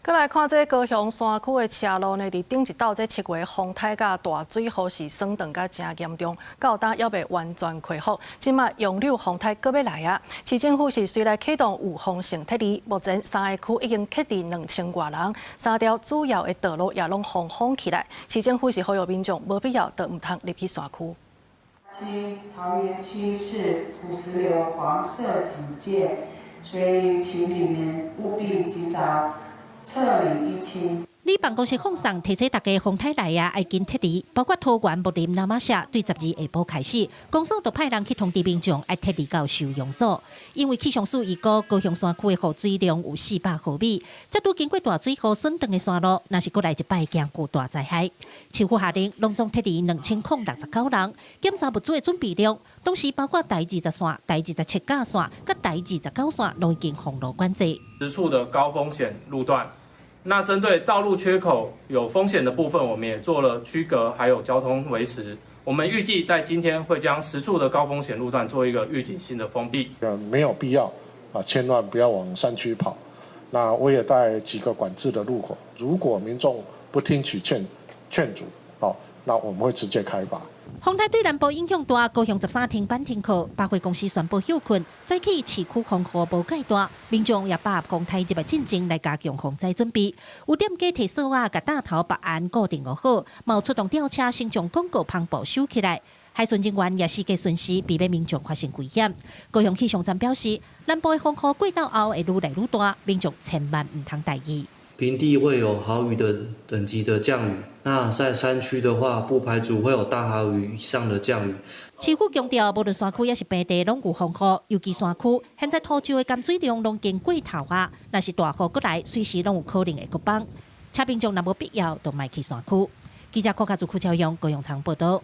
再来看这高雄山区的车路呢，伫顶一道这7月风台甲大水雨是霜冻甲真严重，到今还未完全恢复。即马杨柳风台搁要来啊！市政府是随来启动有风性撤离，目前3个区已经撤离2000多人，3条主要的道路也拢封起来。市政府是呼吁民众无必要都唔通入去山区。桃园区是土石流黄色警戒，所以请你们务必及早撤离疫情。你办公室放送提醒大家，风台来啊，要紧撤离，包括桃园、木林、南马社，对12下晡开始，公司就派人去通知民众要撤离到收容所。因为气象署预估高雄山区的雨水量有400毫米，这拄经过大水雨损断的山路，若是过来一摆惊过大灾害。市府下令隆重撤离2069人，检查物资的准备量，当时包括台20线、台27架线、甲台29线，拢已经封路管制。10处的高风险路段。那针对道路缺口有风险的部分，我们也做了区隔，还有交通维持。我们预计在今天会将10处的高风险路段做一个预警性的封闭。没有必要千万不要往山区跑。那我也带几个管制的路口，如果民众不听取劝阻，那我们会直接开罚。风台对南部影响大，高雄13停班停课，百货公司宣布休困，早起市区风雨无介大，民众也把握风台入的进程来加强防灾准备。有点加提锁啊，甲大头北岸固定好，冒出动吊车先将广告篷布收起来。海巡人员也是加巡视，避免民众发生危险。高雄气象站表示，南部的风雨过到后会愈来愈大，民众千万唔通大意。平地会有豪雨的等级的降雨，那在山区的话，不排除会有大豪雨以上的降雨。市府强调，无论山区也是平地，拢有风雨，尤其山区现在土州的降水量拢经过头啊，若是大雨过来，随时拢有可能会搁崩。请民众若无必要，就莫去山区。记者柯卡祖库朝阳高雄场报道。